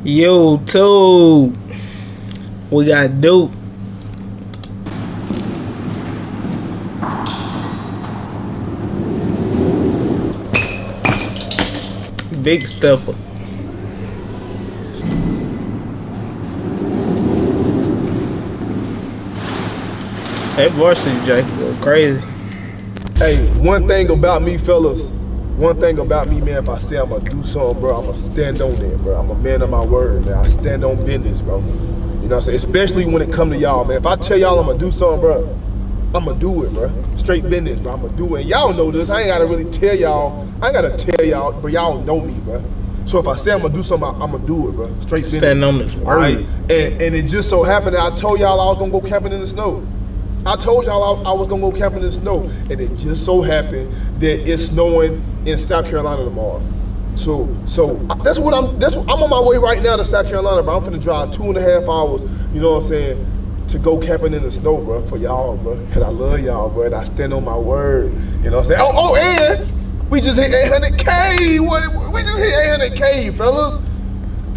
Yo, Toad. We got dope. Big stepper. That varsity jacket goes crazy. Hey, one thing about me, fellas. One thing about me, man, if I say I'm gonna do something, bro, I'm gonna stand on that, bro. I'm a man of my word, man. I stand on business, bro. You know what I'm saying? Especially when it come to y'all, man. If I tell y'all I'm gonna do something, bro, I'm gonna do it, bro. Straight business, bro. I'm gonna do it. And y'all know this. I ain't gotta really tell y'all. I ain't gotta tell y'all, but y'all know me, bro. So if I say I'm gonna do something, I'm gonna do it, bro. Straight business. Stand on this word. Right? And it just so happened that I told y'all I was gonna go camping in the snow. I told y'all I was gonna go camping in the snow, and it just so happened that it's snowing in South Carolina tomorrow. So that's what I'm on my way right now to South Carolina, bro. I'm finna drive 2.5 hours, you know what I'm saying, to go camping in the snow, bro, for y'all, bro. And I love y'all, bro, and I stand on my word. You know what I'm saying? Oh, and we just hit 800K. We just hit 800K, fellas.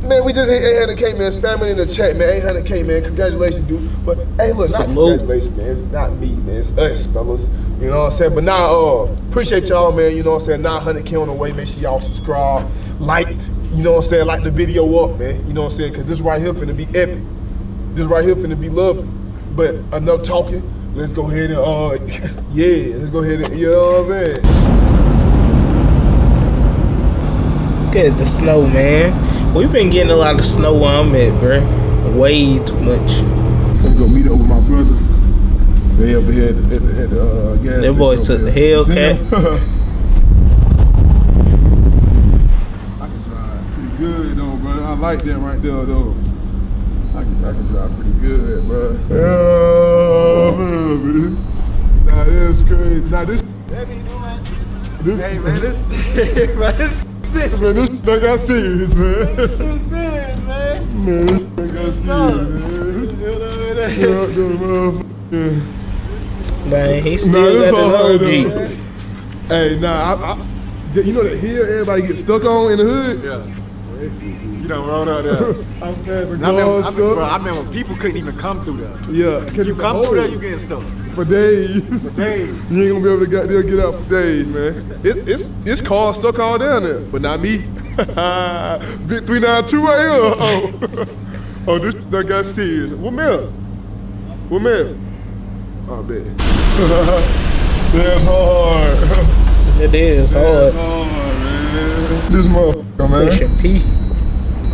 Man, we just hit 800K, man. Spam it in the chat, man. 800K, man. Congratulations, dude. But hey, look, not congratulations, man. It's not me, man. It's us, fellas. You know what I'm saying? But now, appreciate y'all, man. You know what I'm saying? 900K on the way. Make sure y'all subscribe, like. You know what I'm saying? Like the video up, man. You know what I'm saying? Cause this right here finna be epic. This right here finna be lovely. But enough talking. Let's go ahead and yeah. Let's go ahead and, you know what I'm saying? Look at the snow, man. We've been getting a lot of snow where I'm at, bruh. Way too much. I'm gonna meet up with my brother. They over here at the gas that boy took the Hellcat. I can drive pretty good though, bro. I like that right there though. I can drive pretty good, bro. Yeah, man. Nah, that's crazy. Nah, this. Hey man, this man. Man, this thing got serious, man. This shit serious, man. Man, this thing got serious, man. Man, he still got his OG. Hey, nah, you know that hill everybody gets stuck on in the hood? Yeah. You don't run out there. I'm passing I remember people couldn't even come through there. Yeah. You come through there, you getting stuck. For days. For days. You ain't gonna be able to get out for days, man. It's cars stuck all down there, but not me. Big 392 right here. Oh, this that got serious. What man? Oh, man. That's hard. It is hard. That's hard, man. This motherfucker, man. Pushing P.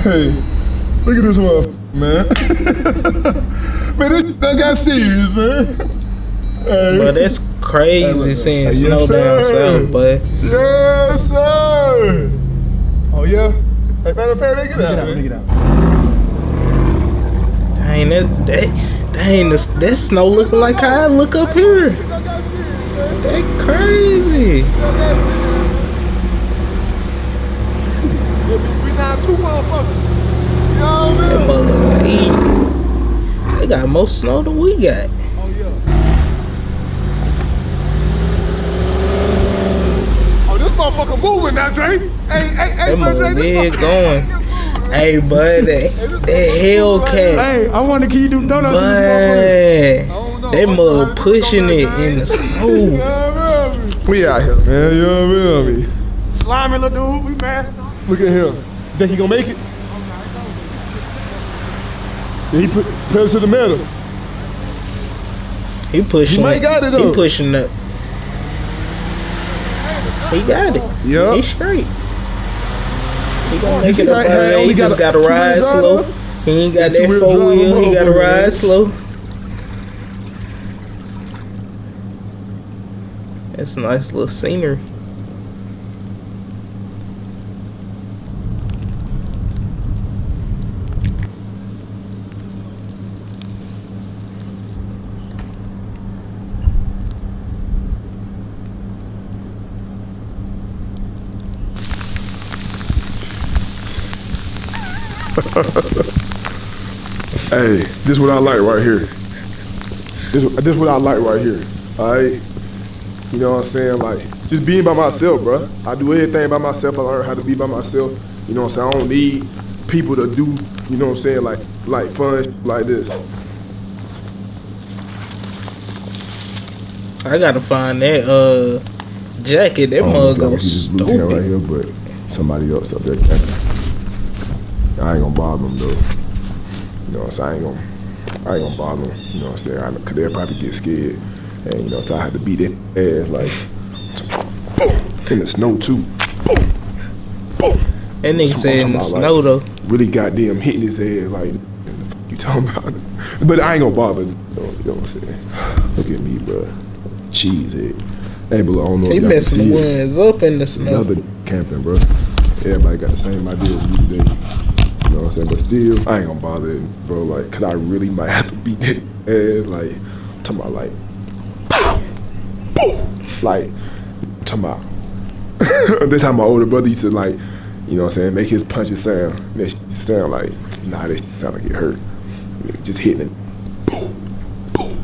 Hey, look at this motherfucker, man. Man, this that got serious, man. Hey. But that's crazy seeing snow down south, but yes, sir. Oh yeah. Hey, matter of fact, get out. Dang, that snow looking like how I look up here. That crazy. We not two motherfuckers. You know what That mother deep. They got more snow than we got. Oh yeah. Oh, this motherfucker moving now, Dre. Hey, That mother dead going. Hey, bud, that Hellcat. Hey, I want to keep you do donuts. But that mother pushing it in the snow. We out here, man. You know what I mean? Slimy little dude, we masked up. Look at him. Think he gonna make it? Yeah, he put pedal to the metal. He pushing. He might got it though. He pushing it. He got it. Yeah. He's straight. He gonna make it up out of there. He just gotta ride slow. He ain't got that 4-wheel. He gotta ride slow. That's a nice little scenery. Hey, this is what I like right here. This is what I like right here. Alright? You know what I'm saying? Like, just being by myself, bro. I do everything by myself. I learned how to be by myself. You know what I'm saying? I don't need people to do, you know what I'm saying, like fun like this. I gotta find that jacket. That mug goes stupid. Right here, but somebody else up there camping. I ain't gonna bother them though. You know, so I ain't gonna bother them. You know what I'm saying? Cause they'll probably get scared, and you know, so I had to beat their ass like in the snow too. That nigga said in the snow though. Really goddamn hitting his head like, what the fuck you talking about? But I ain't gonna bother. You know what I'm saying? Look at me, bro. Cheese head. Hey, but I don't know. He messing the ones up in the snow. Another camping, bro. Everybody got the same idea as me today. You know what I'm saying? But still, I ain't gonna bother it, bro. Like, cause I really might have to beat that ass. Like, I'm talking about like, pow, boom. Like, I'm talking about. This time my older brother used to like, you know what I'm saying, make his punches sound. That shit sound like, nah, that shit sound like it hurt. Just hitting it. Boom, boom,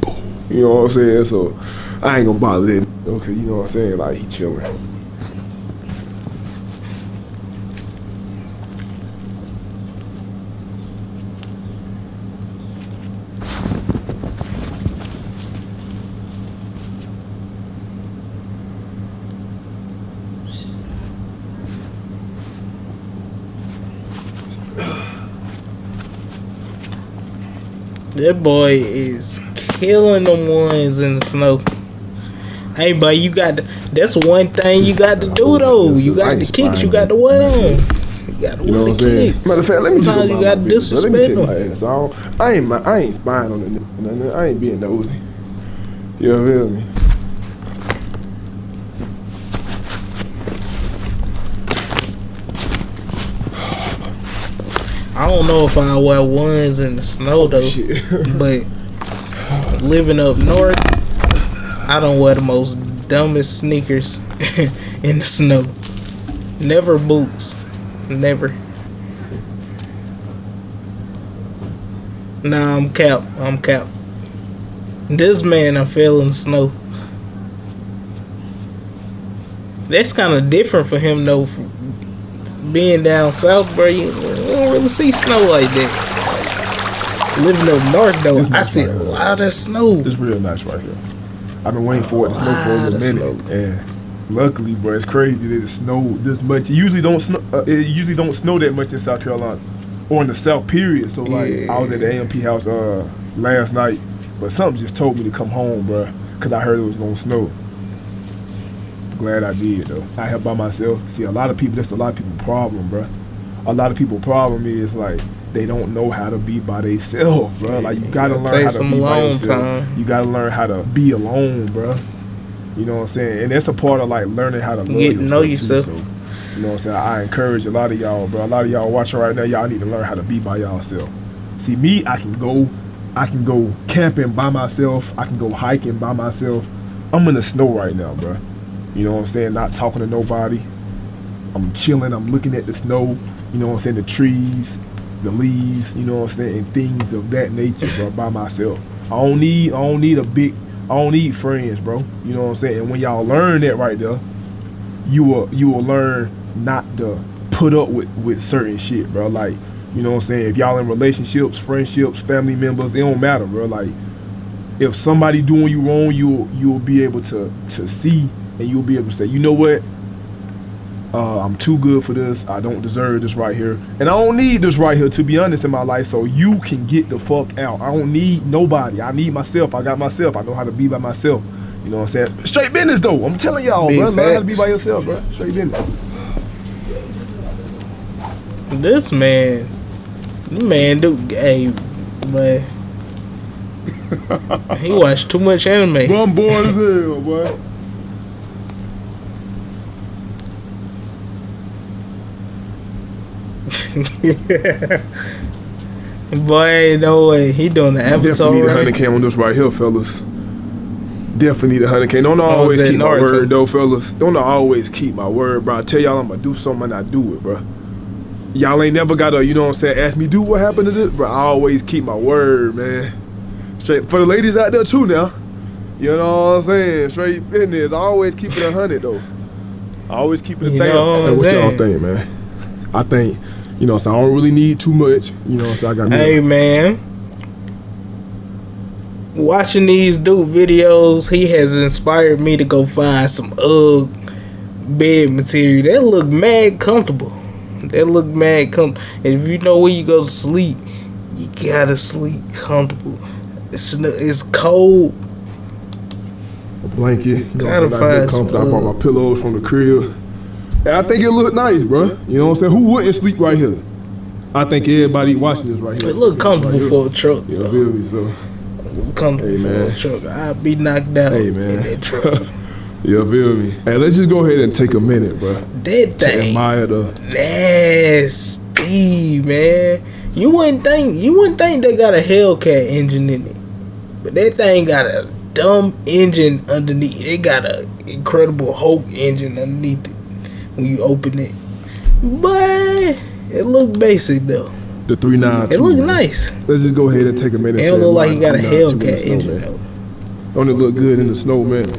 boom. You know what I'm saying? So I ain't gonna bother it. Okay, you know what I'm saying? Like, he chilling. That boy is killing them ones in the snow. Hey, but you got to, that's one thing you got to do though. You got the kicks, you got to wear them. You got to wear the kicks. Matter of fact, let me sometimes you got to disrespect them. I ain't spying on it. I ain't being nosy. You know what I mean? I don't know if I wear ones in the snow though, but living up north, I don't wear the most dumbest sneakers in the snow. Never boots, never. Nah, I'm capped. This man I fell in the snow. That's kind of different for him though. Being down south, bro, you don't really see snow like that. Like, living up north, though, I see a lot of snow. It's real nice right here. I've been waiting for it to snow for a minute, and luckily, bro, it's crazy that it snowed this much. It usually don't snow. It usually don't snow that much in South Carolina, or in the South. Period. So like, I was at the AMP house last night, but something just told me to come home, bro, cause I heard it was gonna snow. Glad I did though. I here by myself. See, that's a lot of people's problem, bro. A lot of people's problem is like they don't know how to be by themselves, bro. Like you gotta learn how to be by yourself. You gotta learn how to be alone, bro. You know what I'm saying? And that's a part of like learning how to love get to know yourself. So, you know what I'm saying? I encourage a lot of y'all, bro. A lot of y'all watching right now, y'all need to learn how to be by yourself. See, me, I can go camping by myself. I can go hiking by myself. I'm in the snow right now, bro. You know what I'm saying? Not talking to nobody. I'm chilling. I'm looking at the snow. You know what I'm saying? The trees, the leaves. You know what I'm saying? And things of that nature, bro. By myself. I don't need friends, bro. You know what I'm saying? And when y'all learn that right there, you will learn not to put up with certain shit, bro. Like, you know what I'm saying? If y'all in relationships, friendships, family members, it don't matter, bro. Like, if somebody doing you wrong, you'll be able to see. And you'll be able to say, you know what? I'm too good for this. I don't deserve this right here. And I don't need this right here, to be honest, in my life. So you can get the fuck out. I don't need nobody. I need myself. I got myself. I know how to be by myself. You know what I'm saying? Straight business, though. I'm telling y'all, bro. Learn how to be by yourself, bro. Straight business. This man, dude, hey, man. He watched too much anime. Bro, I'm bored as hell, boy. Boy, no way. He doing the Avatar. Definitely need a 100K on this right here, fellas. Definitely need a 100K. Don't always keep my word, though, fellas. Don't always keep my word, bro. I tell y'all I'm gonna do something and I do it, bro. Y'all ain't never gotta, you know what I'm saying, ask me, dude, what happened to this? Bro, I always keep my word, man. Straight for the ladies out there too now. You know what I'm saying? Straight business. I always keep it 100 though. I always keep it a thing. Hey, what y'all think, man? I think You know, so I don't really need too much. You know, so I got. Hey man, watching these dude videos, he has inspired me to go find some bed material that look mad comfortable. That look mad comfortable. And if you know where you go to sleep, you gotta sleep comfortable. It's cold. A blanket. You know, Gotta so find some some I bought my pillows from the crib. And I think it look nice, bro. You know what I'm saying? Who wouldn't sleep right here? I think everybody watching this right here. It look comfortable right for a truck. Yeah, feel me, so. Comfortable for a truck. I'd be knocked out in that truck. You feel me? Hey, let's just go ahead and take a minute, bro. That thing admire the nasty, man. You wouldn't think they got a Hellcat engine in it, but that thing got a dumb engine underneath. It got a Incredible Hulk engine underneath it when you open it, but it look basic though. The 392. It look nice. Let's just go ahead and take a minute. It don't look like he got a Hellcat engine though. Don't it look good in the snow, man?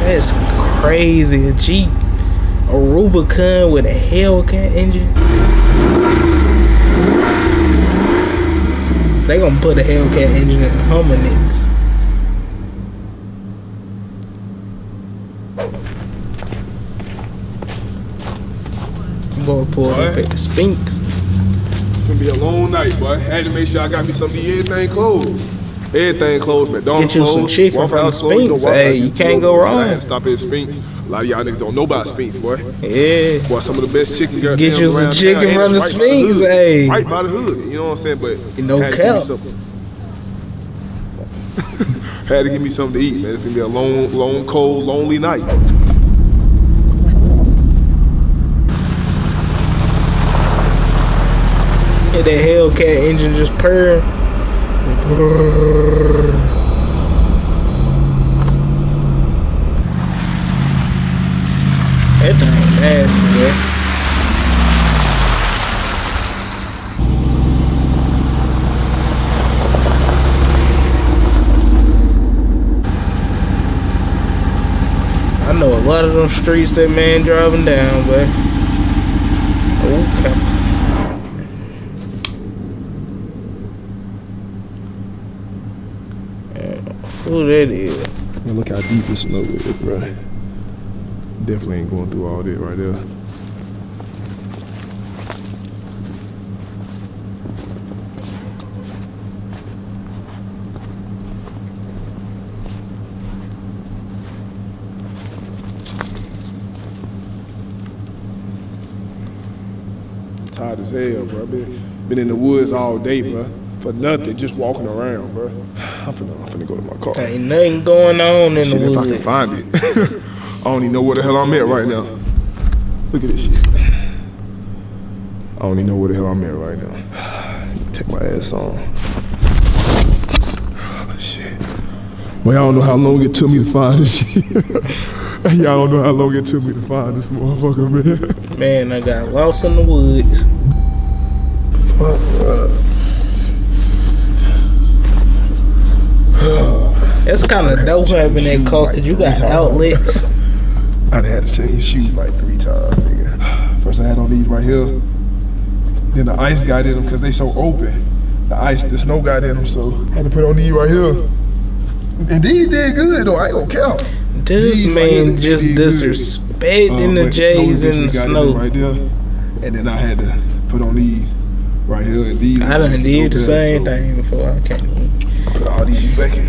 That's crazy. A Jeep, a Rubicon with a Hellcat engine. They gonna put a Hellcat engine in the Hummer next. I'm gonna pull up at the Spinks. It's gonna be a long night, boy. Had to make sure I got me some of everything closed. Everything closed, McDonald's Get you some closed, chicken from the Spinks. Hey, you can't go wrong. I had to stop at Spinks. A lot of y'all niggas don't know about Spinks, boy. Yeah. Boy, some of the best chicken. Get you some chicken from the Spinks, hey. Right by the hood, you know what I'm saying? But no cap. Had to give me something to eat, man. It's gonna be a long, cold, lonely night. Yeah, that Hellcat engine just purr. That thing nasty, man. I know a lot of them streets that man driving down, but okay. Who that is? Man, look how deep this snow is, bro. Definitely ain't going through all this right there. Tired as hell, bro. Been in the woods all day, bro. For nothing, just walking around, bro. I'm finna go to my car. Ain't nothing going on in the woods. If I can find it. I don't even know where the hell I'm at right now. Look at this shit. I don't even know where the hell I'm at right now. Take my ass on. Oh, shit. Well, y'all don't know how long it took me to find this shit. Y'all don't know how long it took me to find this motherfucker, man. Man, I got lost in the woods. Fuck up. That's kind of dope having that car because you got outlets. I done had to change shoes like 3 times, nigga. First I had on these right here. Then the ice got in them because they so open. The snow got in them, so I had to put on these right here. And these did good though, I ain't gonna count. This man just disrespecting the J's in the snow. Right there. And then I had to put on these right here and these. I done did the same thing before. I can't even. Put all these back here.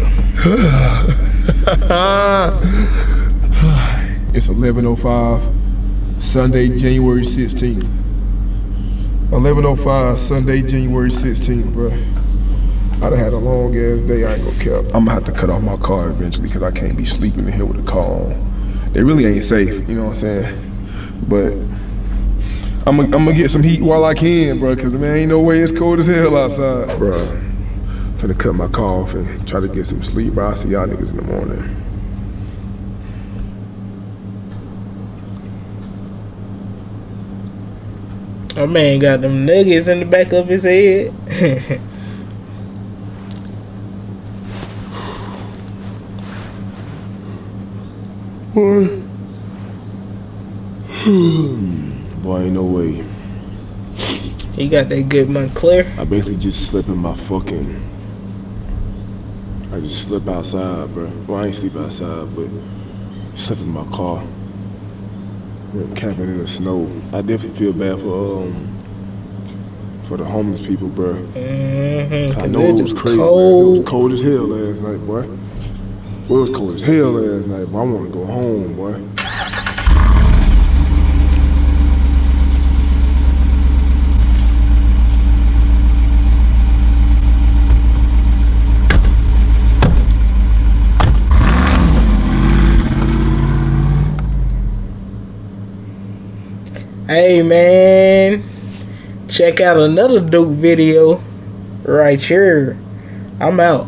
It's 11:05, Sunday, January 16th. 11:05, Sunday, January 16th, bro. I done had a long ass day, I ain't gonna care. I'm gonna have to cut off my car eventually because I can't be sleeping in here with a car on. They really ain't safe, you know what I'm saying? But I'm gonna get some heat while I can, bro, because man, ain't no way it's cold as hell outside, bro. Finna cut my car off and try to get some sleep, bro. I'll see y'all niggas in the morning. My man got them nuggets in the back of his head. Boy, Boy, ain't no way. He got that good Montclair. I basically just slept in my fucking. I just slept outside, bro. Well, I ain't sleep outside, but slept in my car. Went camping in the snow. I definitely feel bad for the homeless people, bro. Mm-hmm. I know it was crazy. Cold. It was cold as hell last night, boy. It was cold as hell last night, but I want to go home, boy. Hey man, check out another Duke video right here. I'm out.